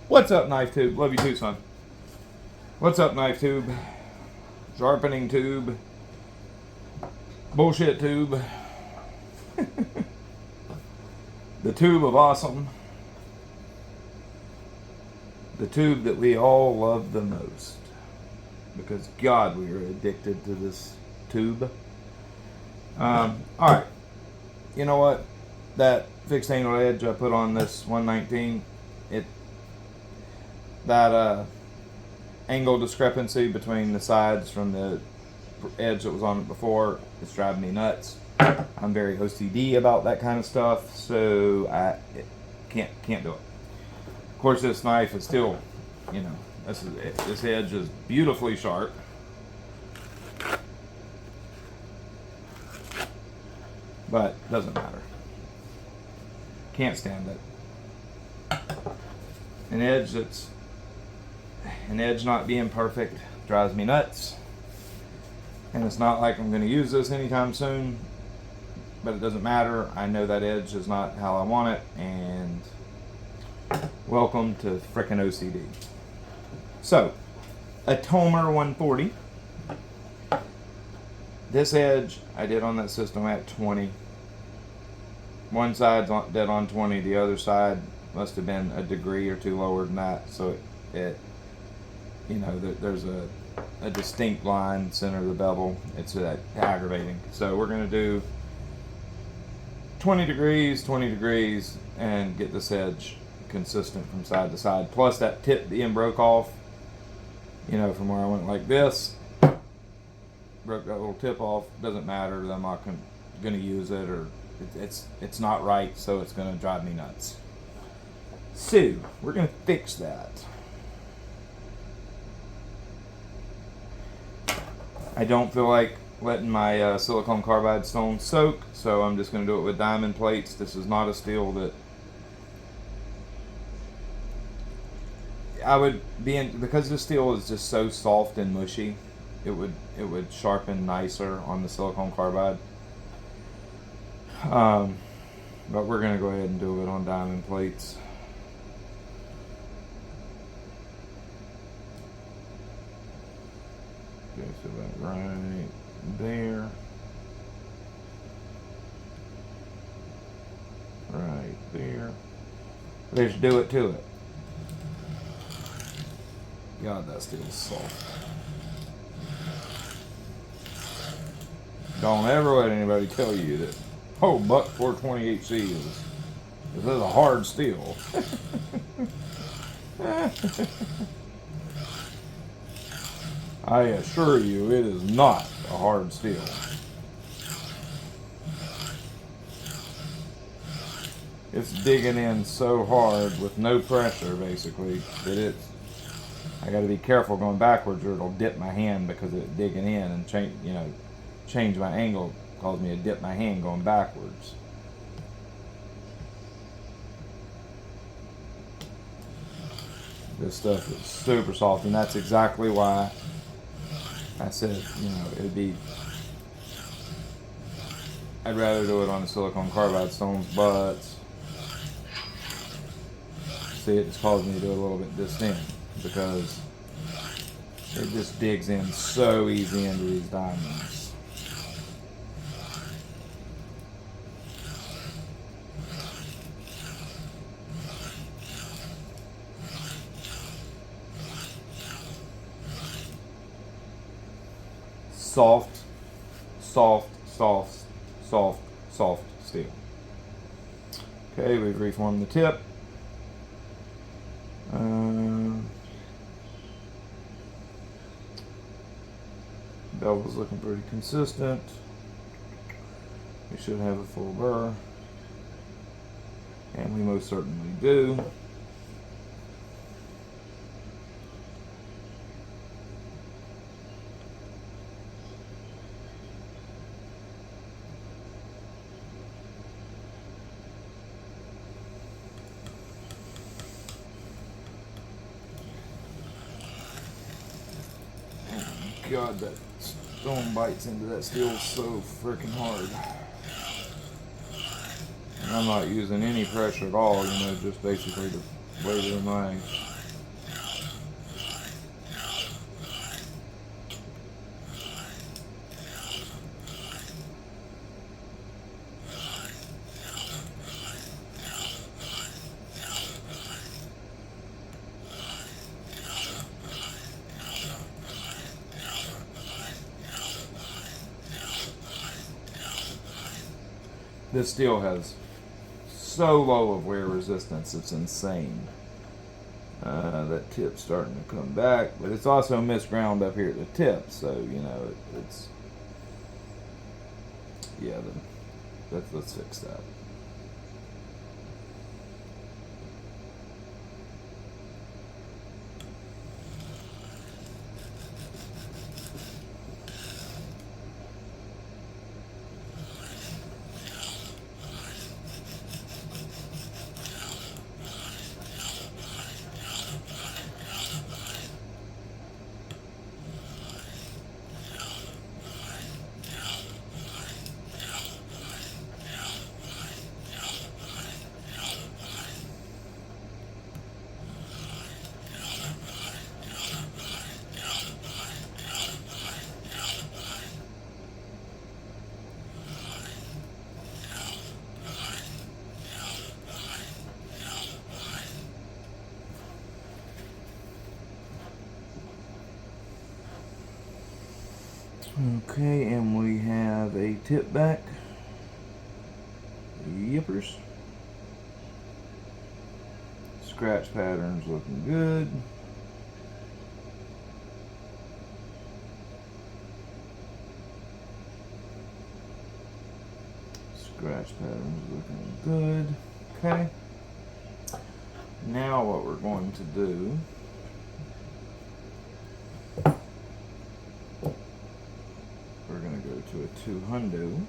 What's up, knife tube? Love you too, son. What's up, knife tube? Sharpening tube. Bullshit tube. The tube of awesome. The tube that we all love the most. Because, God, we are addicted to this tube. Alright. You know what? That fixed angle edge I put on this 119, that angle discrepancy between the sides from the edge that was on it before, it's driving me nuts. I'm very OCD about that kind of stuff, so I can't do it. Of course, this knife is still, you know, this edge is beautifully sharp. But doesn't matter. Can't stand it. An edge not being perfect drives me nuts. And it's not like I'm going to use this anytime soon, but it doesn't matter. I know that edge is not how I want it, and welcome to frickin' OCD. So, Atoma 140. This edge I did on that system at 20. One side's dead on 20, the other side must have been a degree or two lower than that, so it you know, there's a distinct line center of the bevel. It's aggravating. So we're going to do 20 degrees, and get this edge consistent from side to side. Plus that tip the end broke off, you know, from where I went like this. Broke that little tip off. Doesn't matter. I'm not going to use it, or it's not right, so it's going to drive me nuts. So we're going to fix that. I don't feel like letting my silicone carbide stone soak, so I'm just going to do it with diamond plates. This is not a steel that I would be in, because this steel is just so soft and mushy. It would sharpen nicer on the silicone carbide. But we're going to go ahead and do it on diamond plates. Okay, so that right there. Right there. Let's do it to it. God, that steel's soft. Don't ever let anybody tell you that, oh, buck 428C is a hard steel. I assure you, it is not a hard steel. It's digging in so hard with no pressure, basically, that I got to be careful going backwards, or it'll dip my hand because it's digging in and change my angle, cause me to dip my hand going backwards. This stuff is super soft, and that's exactly why I said, you know, I'd rather do it on the silicone carbide stones, but see, it's caused me to do it a little bit this end, because it just digs in so easy into these diamonds. Soft, soft, soft, soft, soft steel. Okay, we've reformed the tip. Bevel's looking pretty consistent. We should have a full burr, and we most certainly do. God, that stone bites into that steel so freaking hard. And I'm not using any pressure at all, you know, just basically to weight of my this steel has so low of wear resistance, it's insane. That tip's starting to come back, but it's also misground up here at the tip, so you know it's yeah. Let's fix that. Okay, and we have a tip back. Yippers. Scratch pattern's looking good. Scratch pattern's looking good. Okay. Now what we're going to do, we're going to go to a 200.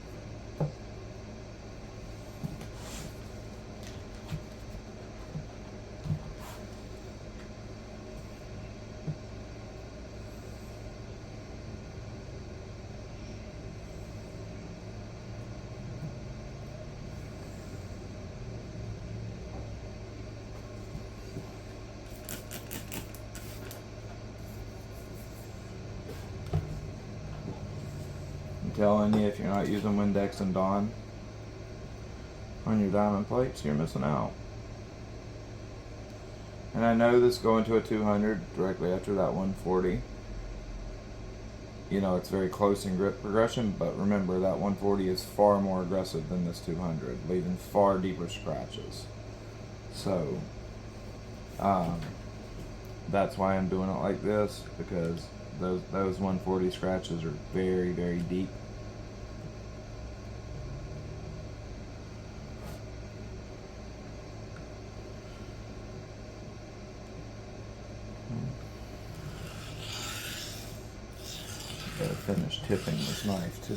Telling you, if you're not using Windex and Dawn on your diamond plates, you're missing out. And I know this going to a 200 directly after that 140. You know, it's very close in grip progression, but remember that 140 is far more aggressive than this 200, leaving far deeper scratches. So, that's why I'm doing it like this, because those 140 scratches are very, very deep. Gotta finish tipping this knife too.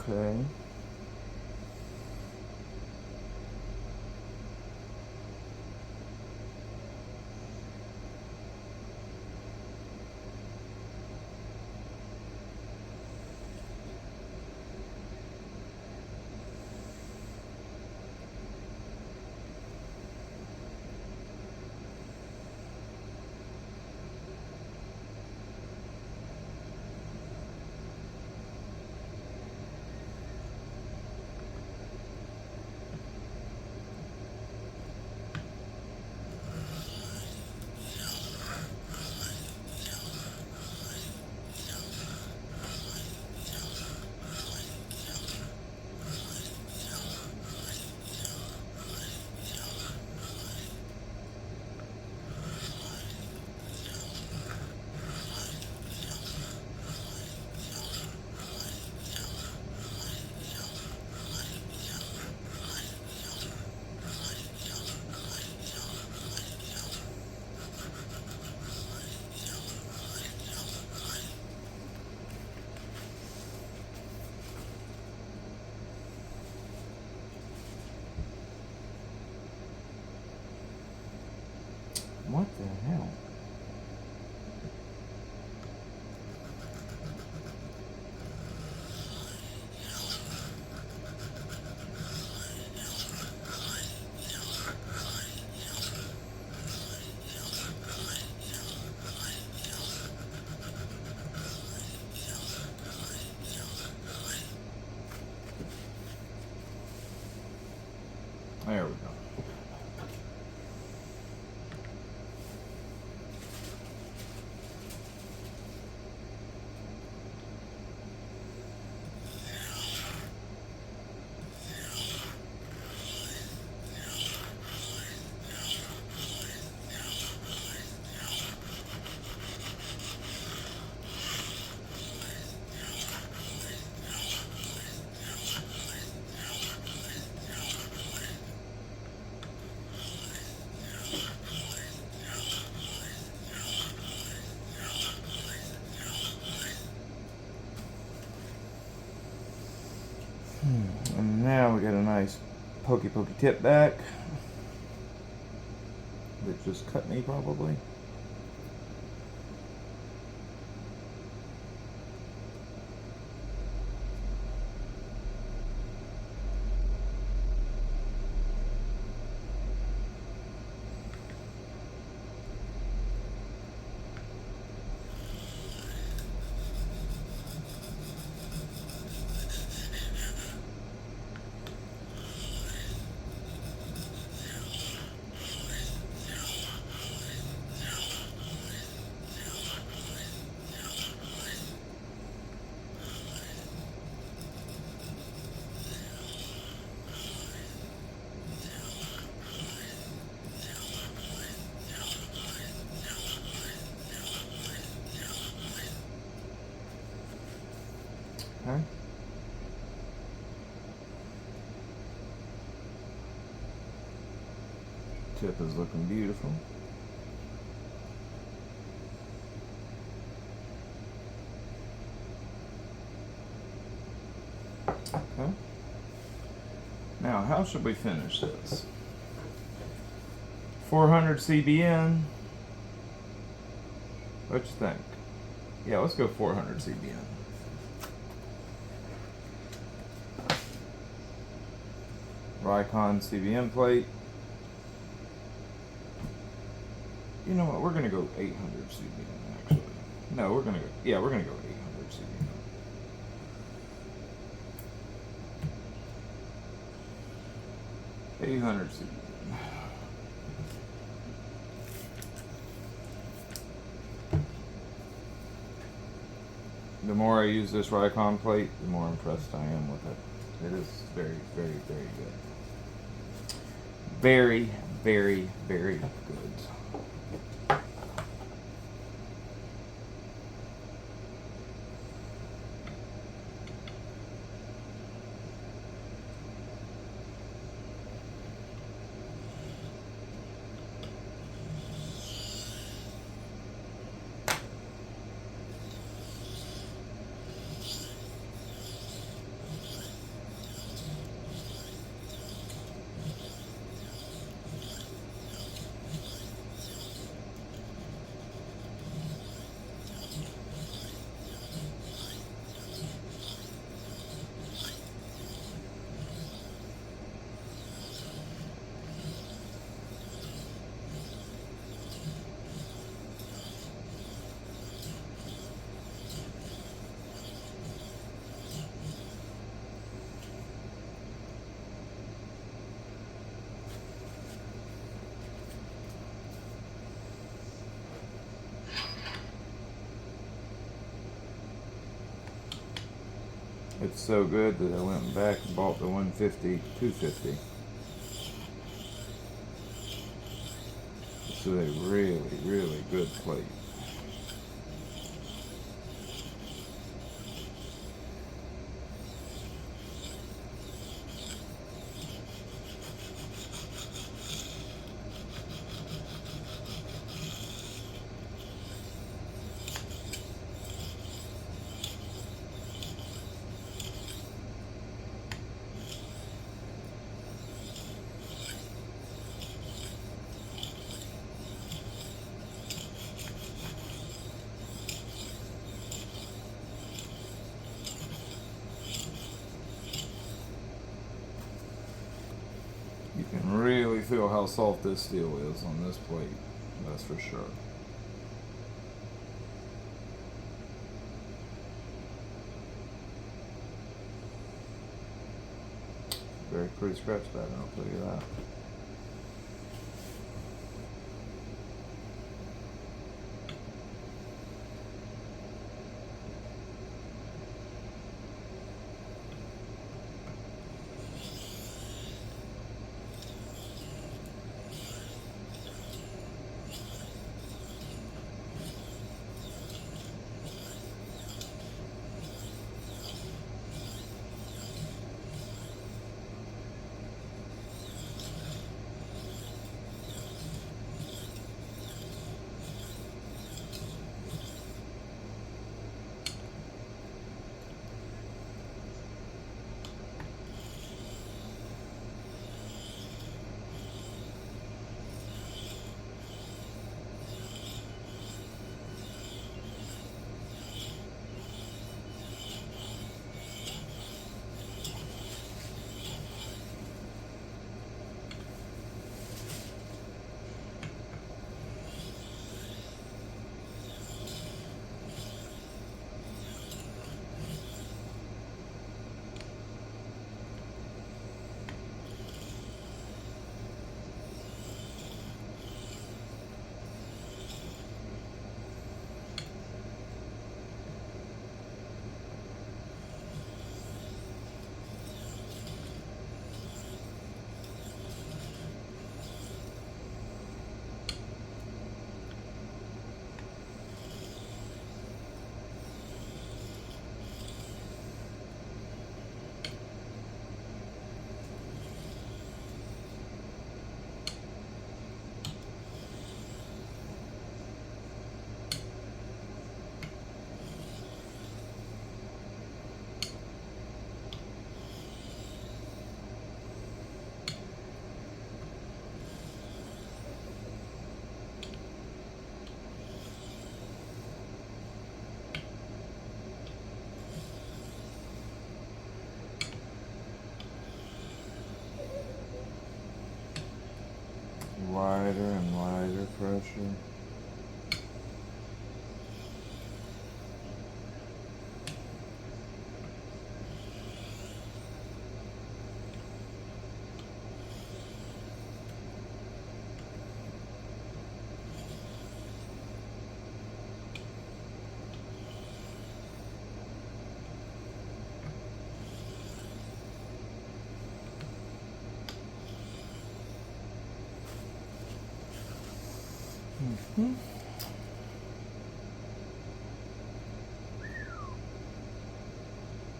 Okay. What the hell? There we go. And now we got a nice pokey tip back that just cut me probably. Okay. Tip is looking beautiful. Okay. Now, how should we finish this? 400 CBN. What you think? Yeah, let's go 400 CBN. Rikon CBN plate. You know what? We're gonna go 800 CBN actually. No, we're gonna go. Yeah, we're gonna go 800 CBN. $800 CBN. The more I use this Rikon plate, the more impressed I am with it. It is very, very, very good. Very, very, very good. It's so good that I went back and bought the 150, 250. This is a really, really good plate. how soft this steel is on this plate, that's for sure. Very pretty scratch pattern, I'll tell you that. Wider and wider pressure.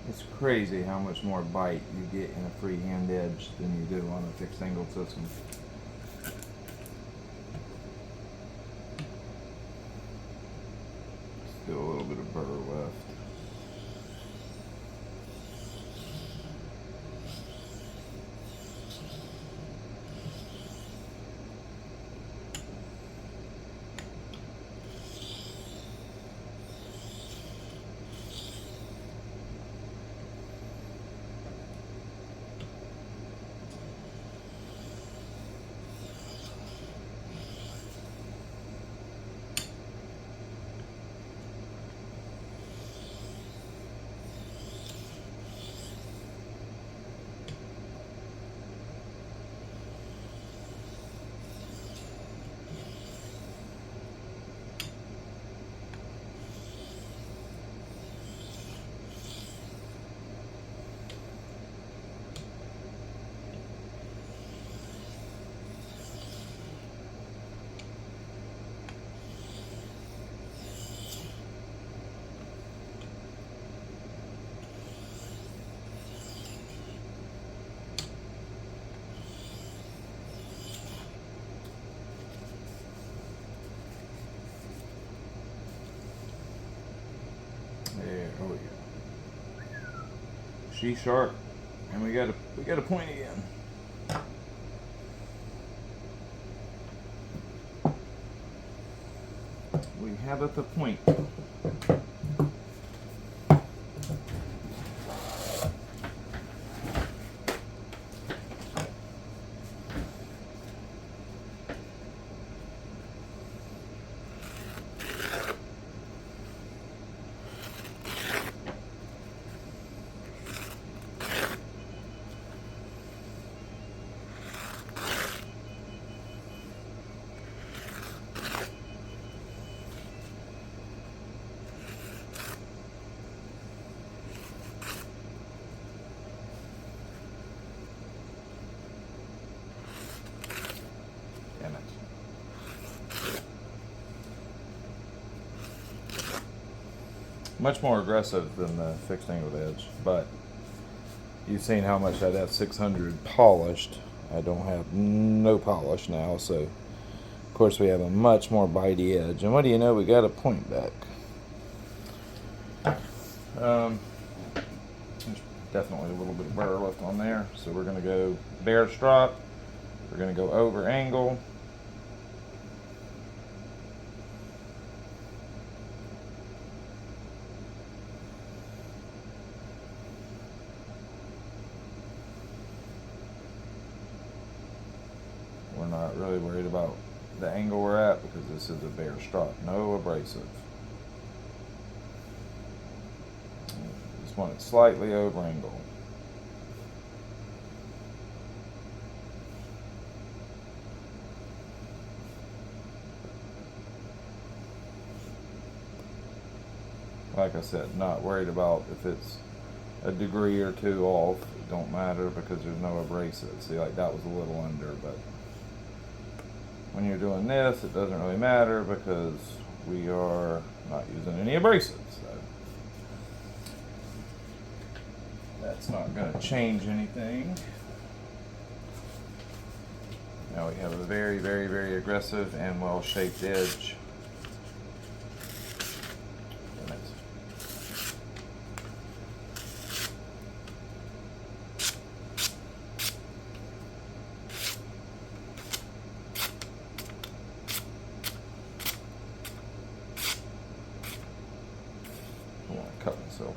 It's crazy how much more bite you get in a freehand edge than you do on a fixed angle system. Still a little bit of burr left. There, oh yeah. She's sharp, and we got a point again. We have at the point. much more aggressive than the fixed angled edge, but you've seen how much that F600 polished. I don't have no polish now, so of course we have a much more bitey edge. And what do you know, we got a point back. There's definitely a little bit of burr left on there, so we're going to go bare strop. We're going to go over angle. We're not really worried about the angle we're at because this is a bare strop, no abrasive. Just want it slightly over angle. Like I said, not worried about if it's a degree or two off. It don't matter because there's no abrasive. See, like that was a little under, but when you're doing this, it doesn't really matter because we are not using any abrasives. So that's not going to change anything. Now we have a very, very, very aggressive and well-shaped edge. Cut myself.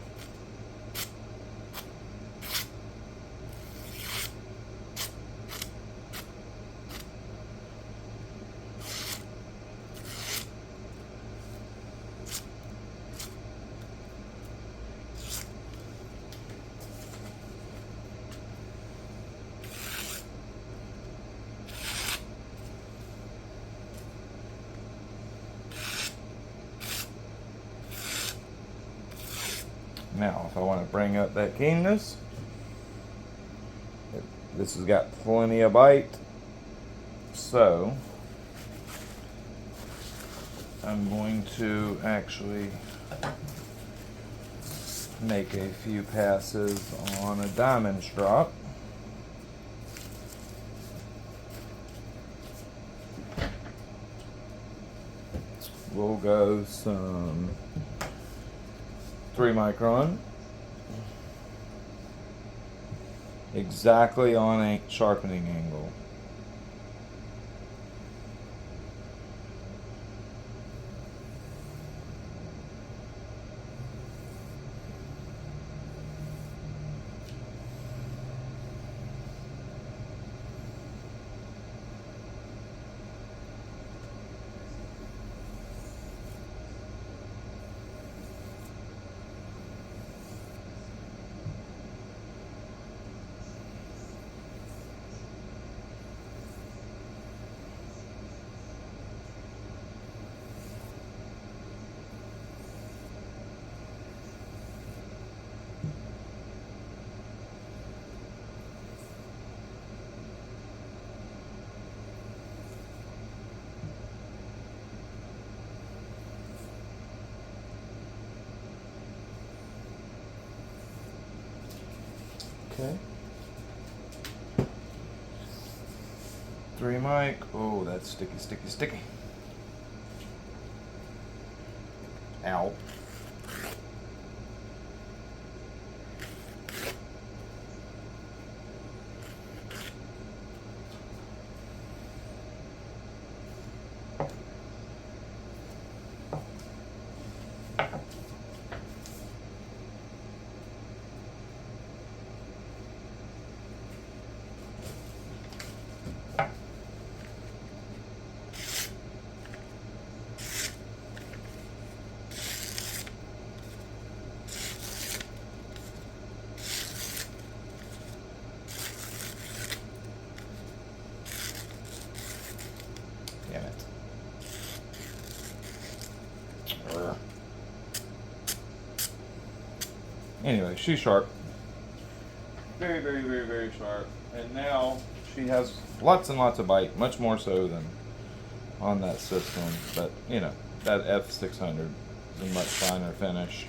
Now, if I want to bring up that keenness, this has got plenty of bite, so I'm going to actually make a few passes on a diamond strop. We'll go some 3 micron, exactly on a sharpening angle. Okay. 3 mic. Oh, that's sticky, sticky, sticky. Ow. Damn it. Anyway, she's sharp. Very, very, very, very sharp. And now she has lots and lots of bite, much more so than on that system. But, you know, that F600 is a much finer finish.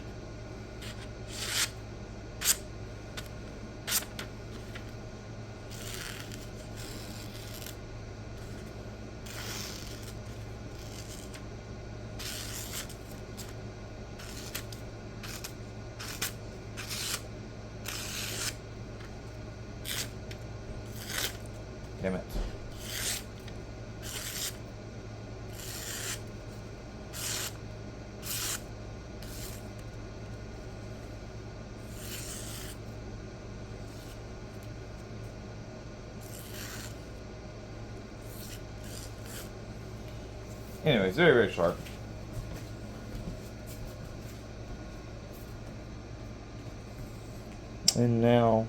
anyways, very, very sharp. And now,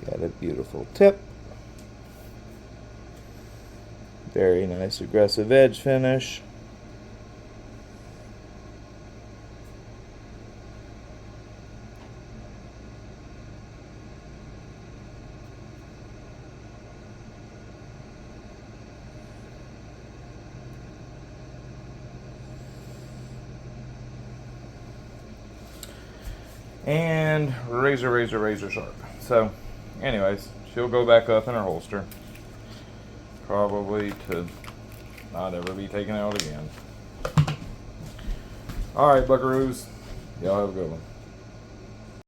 got a beautiful tip. Very nice aggressive edge finish. And razor, razor, razor sharp. So, anyways, she'll go back up in her holster. Probably to not ever be taken out again. Alright, buckaroos. Y'all have a good one.